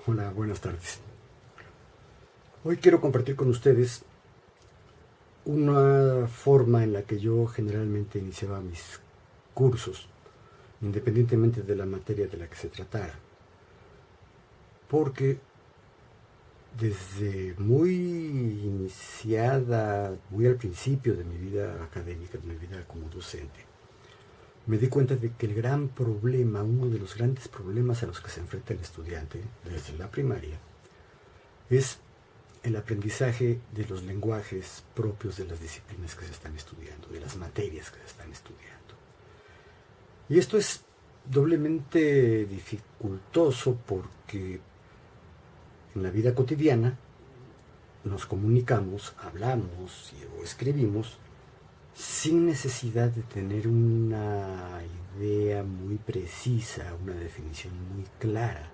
Hola, buenas tardes. Hoy quiero compartir con ustedes una forma en la que yo generalmente iniciaba mis cursos, independientemente de la materia de la que se tratara. Porque desde muy iniciada, muy al principio de mi vida académica, de mi vida como docente, me di cuenta de que el gran problema, uno de los grandes problemas a los que se enfrenta el estudiante desde la primaria, es el aprendizaje de los lenguajes propios de las disciplinas que se están estudiando, de las materias que se están estudiando. Y esto es doblemente dificultoso porque en la vida cotidiana nos comunicamos, hablamos o escribimos sin necesidad de tener una idea muy precisa, una definición muy clara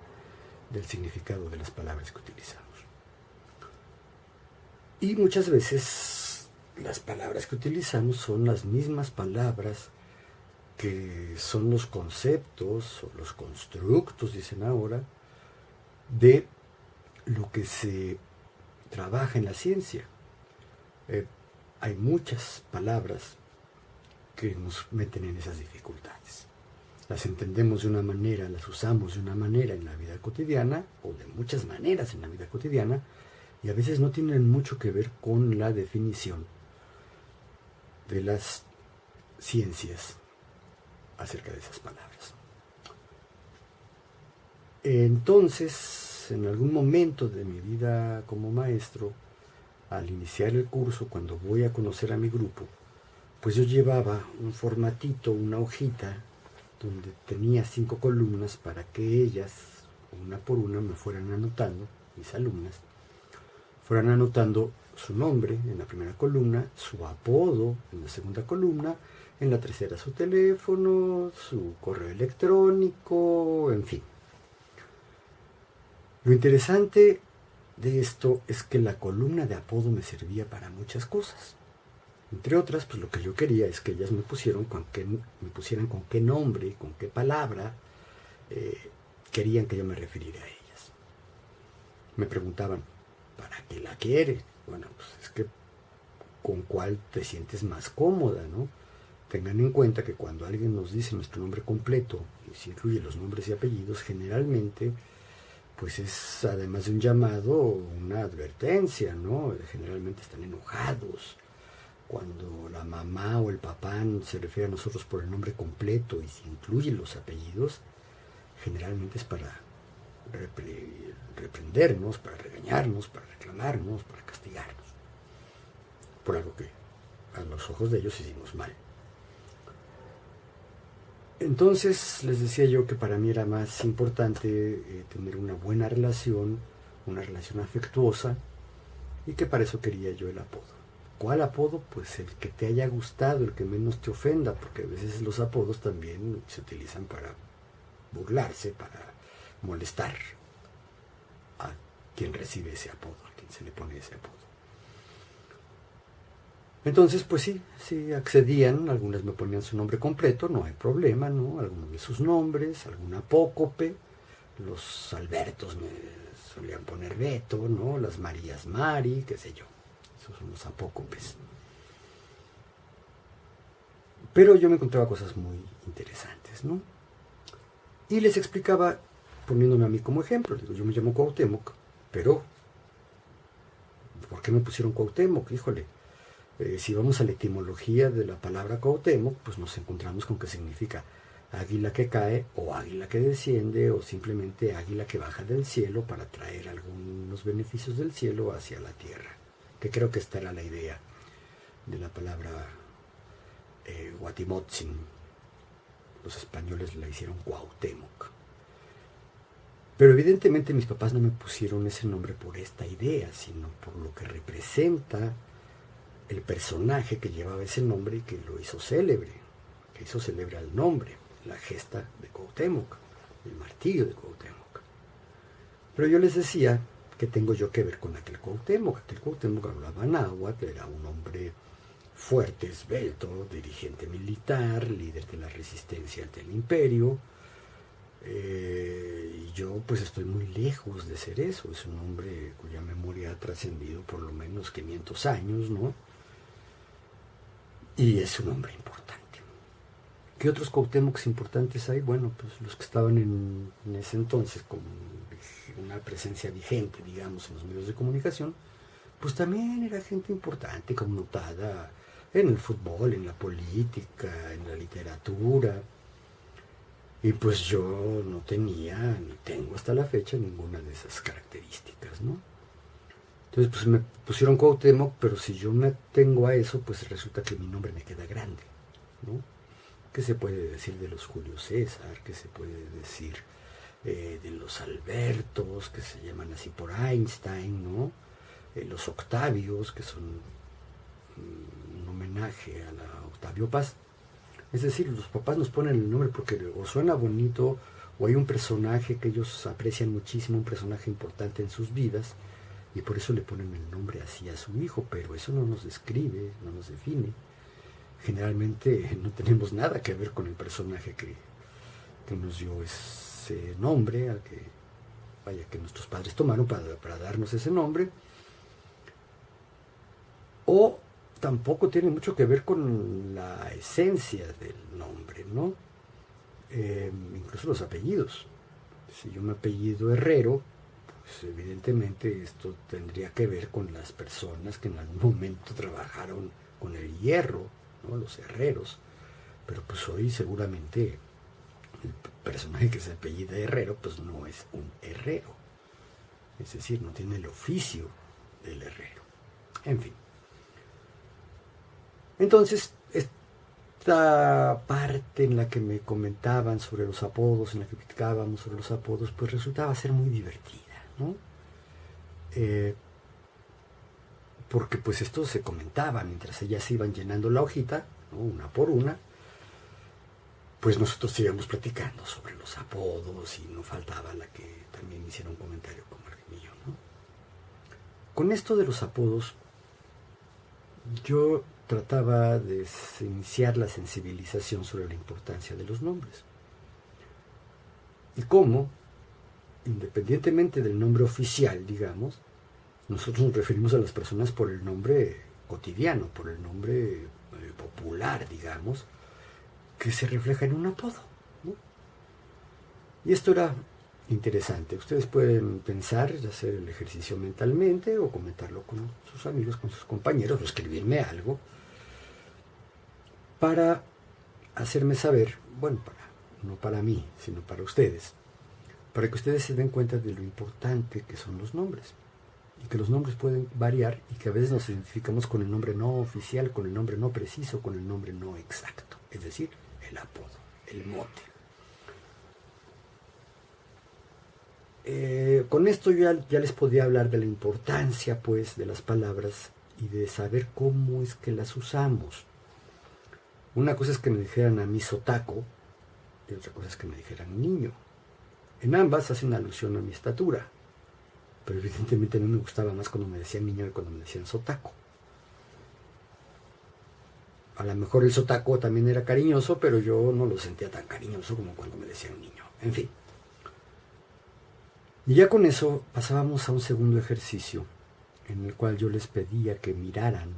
del significado de las palabras que utilizamos. Y muchas veces las palabras que utilizamos son las mismas palabras que son los conceptos o los constructos, dicen ahora, de lo que se trabaja en la ciencia. Hay muchas palabras que nos meten en esas dificultades. Las entendemos de una manera, las usamos de una manera en la vida cotidiana, o de muchas maneras en la vida cotidiana, y a veces no tienen mucho que ver con la definición de las ciencias acerca de esas palabras. Entonces, en algún momento de mi vida como maestro, al iniciar el curso, cuando voy a conocer a mi grupo, pues yo llevaba un formatito, una hojita, donde tenía 5 columnas para que ellas, una por una, me fueran anotando, mis alumnas, fueran anotando su nombre en la primera columna, su apodo en la segunda columna, en la tercera su teléfono, su correo electrónico, en fin. Lo interesante de esto es que la columna de apodo me servía para muchas cosas. Entre otras, pues lo que yo quería es que ellas me pusieran con qué nombre, con qué palabra querían que yo me refiriera a ellas. Me preguntaban, ¿para qué la quiere? Bueno, pues es que con cuál te sientes más cómoda, ¿no? Tengan en cuenta que cuando alguien nos dice nuestro nombre completo y si incluye los nombres y apellidos, generalmente pues es, además de un llamado, una advertencia, ¿no? Generalmente están enojados. Cuando la mamá o el papá se refiere a nosotros por el nombre completo y si incluye los apellidos, generalmente es para reprendernos, para regañarnos, para reclamarnos, para castigarnos, por algo que a los ojos de ellos hicimos mal. Entonces les decía yo que para mí era más importante tener una buena relación, una relación afectuosa, y que para eso quería yo el apodo. ¿Cuál apodo? Pues el que te haya gustado, el que menos te ofenda, porque a veces los apodos también se utilizan para burlarse, para molestar a quien recibe ese apodo, a quien se le pone ese apodo. Entonces, pues sí accedían, algunas me ponían su nombre completo, no hay problema, ¿no? Algunos de sus nombres, algún apócope, los Albertos me solían poner Beto, ¿no? Las Marías Mari, qué sé yo, esos son los apócopes. Pero yo me encontraba cosas muy interesantes, ¿no? Y les explicaba, poniéndome a mí como ejemplo, digo, yo me llamo Cuauhtémoc, pero ¿por qué me pusieron Cuauhtémoc? Híjole, si vamos a la etimología de la palabra Cuauhtémoc, pues nos encontramos con que significa águila que cae o águila que desciende o simplemente águila que baja del cielo para traer algunos beneficios del cielo hacia la tierra, que creo que esta era la idea de la palabra Guatimotzin. Los españoles la hicieron Cuauhtémoc. Pero evidentemente mis papás no me pusieron ese nombre por esta idea, sino por lo que representa el personaje que llevaba ese nombre y que lo hizo célebre, que hizo célebre al nombre, la gesta de Cuauhtémoc, el martillo de Cuauhtémoc. Pero yo les decía, ¿qué tengo yo que ver con aquel Cuauhtémoc? Aquel Cuauhtémoc hablaba náhuatl, era un hombre fuerte, esbelto, dirigente militar, líder de la resistencia ante el imperio, y yo pues estoy muy lejos de ser eso. Es un hombre cuya memoria ha trascendido por lo menos 500 años, ¿no? Y es un hombre importante. ¿Qué otros Cuauhtémocs importantes hay? Bueno, pues los que estaban en ese entonces con una presencia vigente, digamos, en los medios de comunicación, pues también era gente importante, connotada en el fútbol, en la política, en la literatura. Y pues yo no tenía, ni tengo hasta la fecha, ninguna de esas características, ¿no? Entonces pues me pusieron Cuauhtémoc, pero si yo me atengo a eso, pues resulta que mi nombre me queda grande, ¿no? ¿Qué se puede decir de los Julio César? ¿Qué se puede decir de los Albertos, que se llaman así por Einstein, ¿no? Los Octavios, que son un homenaje a la Octavio Paz. Es decir, los papás nos ponen el nombre porque o suena bonito o hay un personaje que ellos aprecian muchísimo, un personaje importante en sus vidas, y por eso le ponen el nombre así a su hijo, pero eso no nos describe, no nos define. Generalmente no tenemos nada que ver con el personaje que nos dio ese nombre, al que, vaya, que nuestros padres tomaron para darnos ese nombre, o tampoco tiene mucho que ver con la esencia del nombre, ¿no? Incluso los apellidos. Si yo me apellido Herrero, pues evidentemente esto tendría que ver con las personas que en algún momento trabajaron con el hierro, ¿no? Los herreros. Pero pues hoy seguramente el personaje que se apellida Herrero pues no es un herrero. Es decir, no tiene el oficio del herrero. En fin. Entonces, esta parte en la que me comentaban sobre los apodos, en la que platicábamos sobre los apodos, pues resultaba ser muy divertida, ¿no? Porque pues esto se comentaba mientras ellas iban llenando la hojita, ¿no? Una por una, pues nosotros íbamos platicando sobre los apodos y no faltaba la que también hiciera un comentario como el mío, ¿no? Con esto de los apodos, yo trataba de iniciar la sensibilización sobre la importancia de los nombres. Y cómo, independientemente del nombre oficial, digamos, nosotros nos referimos a las personas por el nombre cotidiano, por el nombre popular, digamos, que se refleja en un apodo, ¿no? Y esto era interesante. Ustedes pueden pensar, hacer el ejercicio mentalmente o comentarlo con sus amigos, con sus compañeros, o escribirme algo para hacerme saber, bueno, no para mí, sino para ustedes, para que ustedes se den cuenta de lo importante que son los nombres, y que los nombres pueden variar, y que a veces nos identificamos con el nombre no oficial, con el nombre no preciso, con el nombre no exacto, es decir, el apodo, el mote. Con esto yo ya les podía hablar de la importancia, pues, de las palabras y de saber cómo es que las usamos. Una cosa es que me dijeran a mí sotaco y otra cosa es que me dijeran niño. En ambas hacen alusión a mi estatura, pero evidentemente a mí me gustaba más cuando me decían niño que cuando me decían sotaco. A lo mejor el sotaco también era cariñoso, pero yo no lo sentía tan cariñoso como cuando me decían niño. En fin. Y ya con eso pasábamos a un segundo ejercicio en el cual yo les pedía que miraran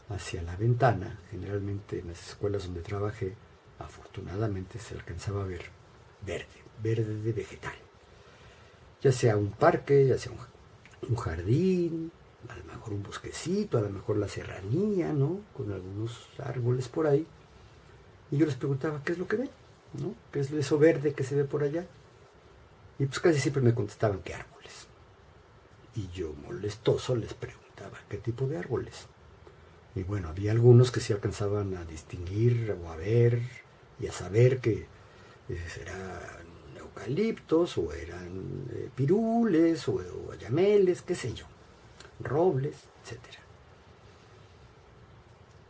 hacia la ventana. Generalmente en las escuelas donde trabajé, afortunadamente se alcanzaba a ver verde de vegetal. Ya sea un parque, ya sea un jardín, a lo mejor un bosquecito, a lo mejor la serranía, ¿no? Con algunos árboles por ahí. Y yo les preguntaba, ¿qué es lo que ven? ¿No? ¿Qué es eso verde que se ve por allá? Y pues casi siempre me contestaban que árboles. Y yo, molestoso, les preguntaba, ¿qué tipo de árboles? Y bueno, había algunos que sí alcanzaban a distinguir o a ver y a saber que eran eucaliptos o eran pirules o ayameles, qué sé yo, robles, etc.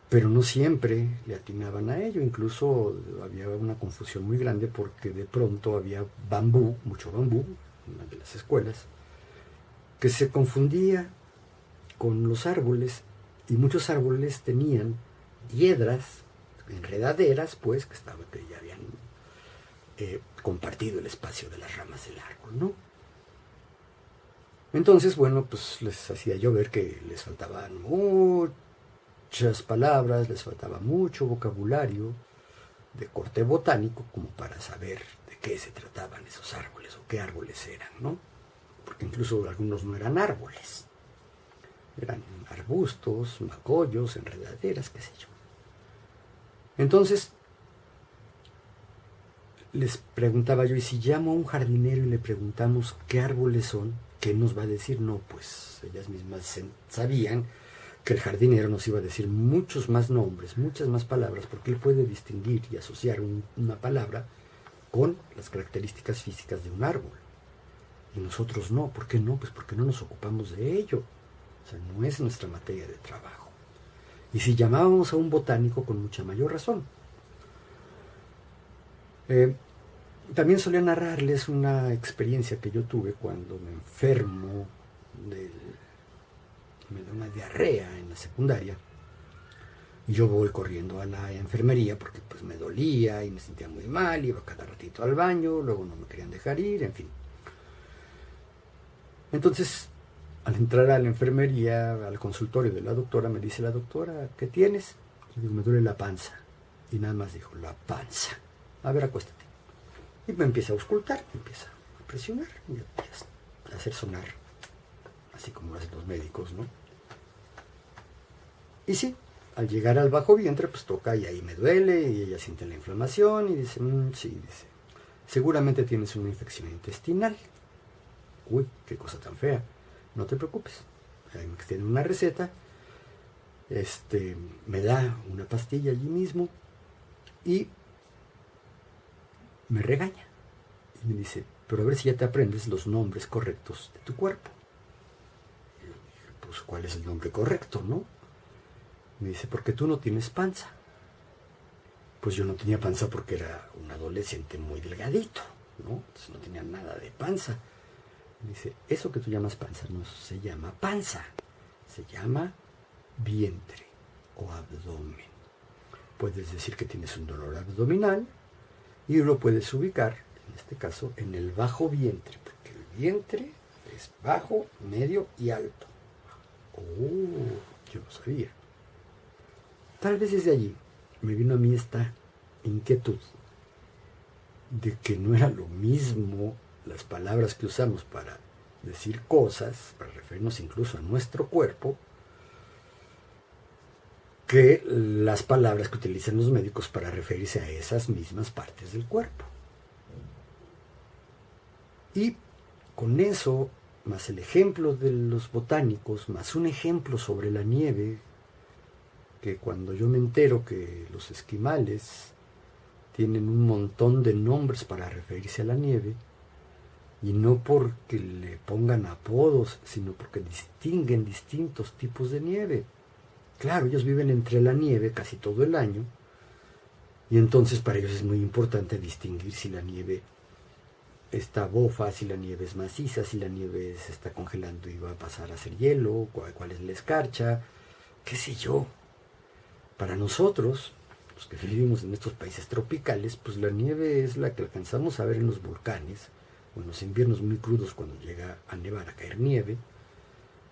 Pero no siempre le atinaban a ello, incluso había una confusión muy grande porque de pronto había bambú, mucho bambú, en una de las escuelas, que se confundía con los árboles, y muchos árboles tenían hiedras, enredaderas, pues, que ya habían compartido el espacio de las ramas del árbol, ¿no? Entonces, bueno, pues les hacía yo ver que les faltaban muchas palabras, les faltaba mucho vocabulario de corte botánico como para saber de qué se trataban esos árboles o qué árboles eran, ¿no? Porque incluso algunos no eran árboles, eran arbustos, macollos, enredaderas, qué sé yo. Entonces, les preguntaba yo, ¿y si llamo a un jardinero y le preguntamos qué árboles son? ¿Qué nos va a decir? No, pues ellas mismas sabían que el jardinero nos iba a decir muchos más nombres, muchas más palabras, porque él puede distinguir y asociar una palabra con las características físicas de un árbol. Y nosotros no. ¿Por qué no? Pues porque no nos ocupamos de ello. O sea, no es nuestra materia de trabajo. Y si llamábamos a un botánico, con mucha mayor razón. También solía narrarles una experiencia que yo tuve cuando me enfermo me da una diarrea en la secundaria y yo voy corriendo a la enfermería porque pues me dolía y me sentía muy mal, iba cada ratito al baño, luego no me querían dejar ir, en fin. Entonces, al entrar a la enfermería, al consultorio de la doctora, me dice la doctora, ¿qué tienes? Y digo, me duele la panza. Y nada más dijo, la panza. A ver, acuéstate. Y me empieza a auscultar, me empieza a presionar, y empieza a hacer sonar, así como lo hacen los médicos, ¿no? Y sí, al llegar al bajo vientre, pues toca y ahí me duele, y ella siente la inflamación, y dice, sí, dice, seguramente tienes una infección intestinal. Uy, qué cosa tan fea. No te preocupes. Ahí me extiende una receta, me da una pastilla allí mismo, y me regaña. Y me dice, pero a ver si ya te aprendes los nombres correctos de tu cuerpo. Y yo dije, pues, ¿cuál es el nombre correcto, no? Me dice, porque tú no tienes panza. Pues yo no tenía panza porque era un adolescente muy delgadito, ¿no? Entonces no tenía nada de panza. Me dice, eso que tú llamas panza no se llama panza, se llama vientre o abdomen. Puedes decir que tienes un dolor abdominal y lo puedes ubicar, en este caso, en el bajo vientre, porque el vientre es bajo, medio y alto. Oh, yo no sabía. Tal vez desde allí me vino a mí esta inquietud de que no era lo mismo las palabras que usamos para decir cosas, para referirnos incluso a nuestro cuerpo, que las palabras que utilizan los médicos para referirse a esas mismas partes del cuerpo. Y con eso, más el ejemplo de los botánicos, más un ejemplo sobre la nieve, que cuando yo me entero que los esquimales tienen un montón de nombres para referirse a la nieve, y no porque le pongan apodos, sino porque distinguen distintos tipos de nieve. Claro, ellos viven entre la nieve casi todo el año, y entonces para ellos es muy importante distinguir si la nieve está bofa, si la nieve es maciza, si la nieve se está congelando y va a pasar a ser hielo, cuál es la escarcha, qué sé yo. Para nosotros, los que vivimos en estos países tropicales, pues la nieve es la que alcanzamos a ver en los volcanes, o en los inviernos muy crudos cuando llega a nevar, a caer nieve,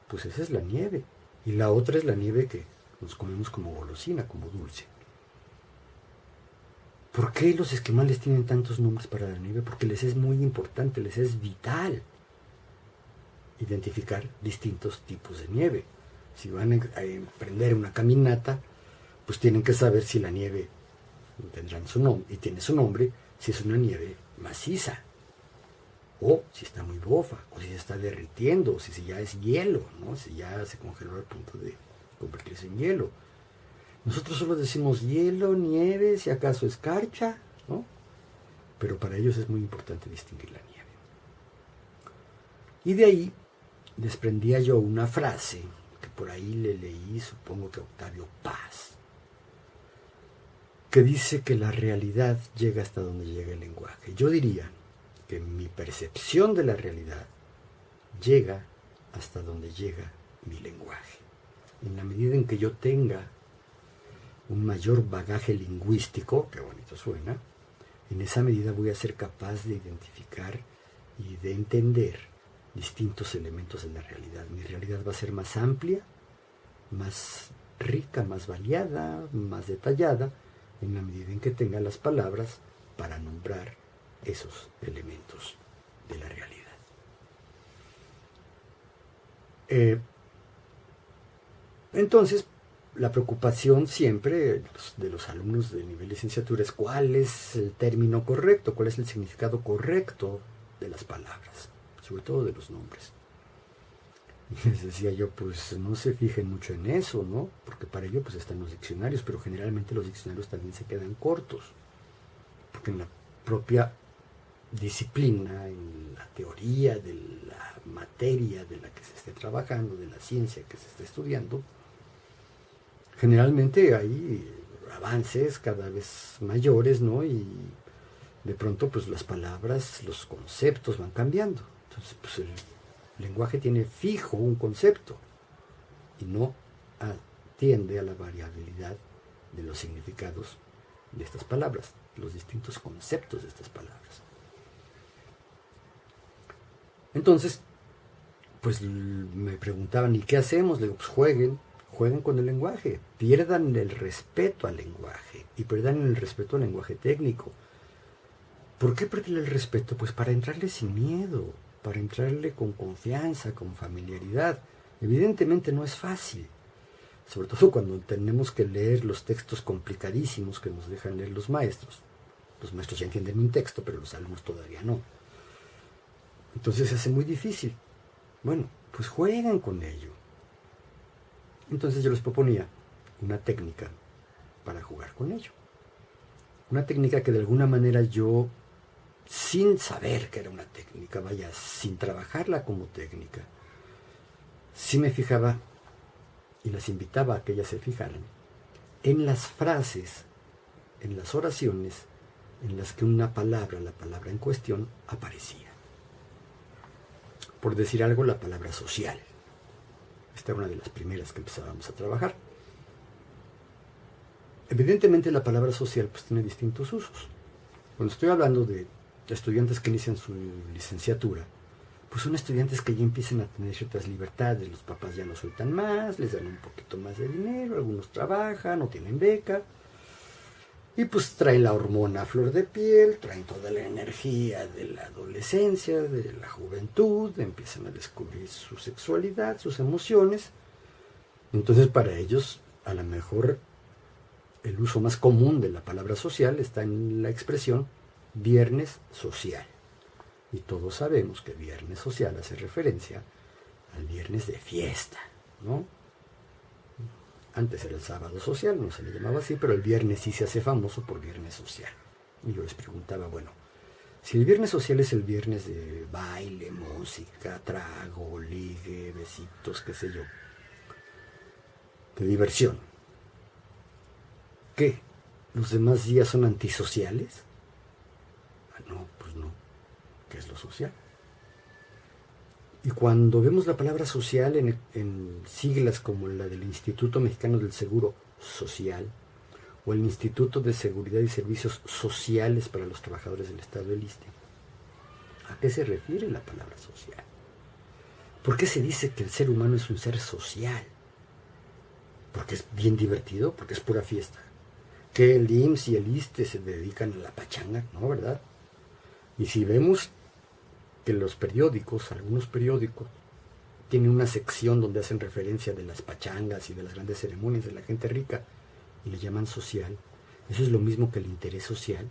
pues esa es la nieve. Y la otra es la nieve que nos comemos como golosina, como dulce. ¿Por qué los esquimales tienen tantos nombres para la nieve? Porque les es muy importante, les es vital identificar distintos tipos de nieve. Si van a emprender una caminata, pues tienen que saber si la nieve tendrán su nombre, y tiene su nombre, si es una nieve maciza, o si está muy bofa, o si se está derritiendo, o si ya es hielo, ¿no? Si ya se congeló al punto de convertirse en hielo. Nosotros solo decimos hielo, nieve, si acaso escarcha, ¿no? Pero para ellos es muy importante distinguir la nieve. Y de ahí desprendía yo una frase que por ahí le leí, supongo que a Octavio Paz, que dice que la realidad llega hasta donde llega el lenguaje. Yo diría que mi percepción de la realidad llega hasta donde llega mi lenguaje. En la medida en que yo tenga un mayor bagaje lingüístico, qué bonito suena, en esa medida voy a ser capaz de identificar y de entender distintos elementos de la realidad. Mi realidad va a ser más amplia, más rica, más variada, más detallada, en la medida en que tenga las palabras para nombrar esos elementos de la realidad. Entonces, la preocupación siempre de los alumnos de nivel licenciatura es cuál es el término correcto, cuál es el significado correcto de las palabras, sobre todo de los nombres. Y les decía yo, pues no se fijen mucho en eso, ¿no? Porque para ello pues están los diccionarios, pero generalmente los diccionarios también se quedan cortos, porque en la propia disciplina, en la teoría de la materia de la que se esté trabajando, de la ciencia que se esté estudiando, generalmente hay avances cada vez mayores, ¿no? Y de pronto pues las palabras, los conceptos van cambiando. Entonces pues el lenguaje tiene fijo un concepto y no atiende a la variabilidad de los significados de estas palabras, los distintos conceptos de estas palabras. Entonces, pues me preguntaban, ¿y qué hacemos? Le digo, pues jueguen con el lenguaje, pierdan el respeto al lenguaje y pierdan el respeto al lenguaje técnico. ¿Por qué perder el respeto? Pues para entrarle sin miedo, para entrarle con confianza, con familiaridad. Evidentemente no es fácil, sobre todo cuando tenemos que leer los textos complicadísimos que nos dejan leer los maestros. Los maestros ya entienden un texto, pero los alumnos todavía no. Entonces se hace muy difícil. Bueno, pues jueguen con ello. Entonces yo les proponía una técnica para jugar con ello. Una técnica que de alguna manera yo, sin saber que era una técnica, vaya, sin trabajarla como técnica, sí me fijaba y las invitaba a que ellas se fijaran en las frases, en las oraciones en las que una palabra, la palabra en cuestión, aparecía. Por decir algo, la palabra social. Esta era una de las primeras que empezábamos a trabajar. Evidentemente la palabra social pues tiene distintos usos. Cuando estoy hablando de estudiantes que inician su licenciatura, pues son estudiantes que ya empiezan a tener ciertas libertades, los papás ya no sueltan más, les dan un poquito más de dinero, algunos trabajan, no tienen beca, y pues traen la hormona a flor de piel, traen toda la energía de la adolescencia, de la juventud, empiezan a descubrir su sexualidad, sus emociones. Entonces para ellos, a lo mejor, el uso más común de la palabra social está en la expresión viernes social. Y todos sabemos que viernes social hace referencia al viernes de fiesta, ¿no? Antes era el sábado social, no se le llamaba así, pero el viernes sí se hace famoso por viernes social. Y yo les preguntaba, bueno, si el viernes social es el viernes de baile, música, trago, ligue, besitos, qué sé yo, de diversión, ¿qué? ¿Los demás días son antisociales? No, pues no. ¿Qué es lo social? Y cuando vemos la palabra social en siglas como la del Instituto Mexicano del Seguro Social o el Instituto de Seguridad y Servicios Sociales para los Trabajadores del Estado del ISSSTE, ¿a qué se refiere la palabra social? ¿Por qué se dice que el ser humano es un ser social? Porque es bien divertido, porque es pura fiesta. Que el IMSS y el ISSSTE se dedican a la pachanga, ¿no? ¿Verdad? Y si vemos que los periódicos, algunos periódicos, tienen una sección donde hacen referencia de las pachangas y de las grandes ceremonias de la gente rica y le llaman social, eso es lo mismo que el interés social.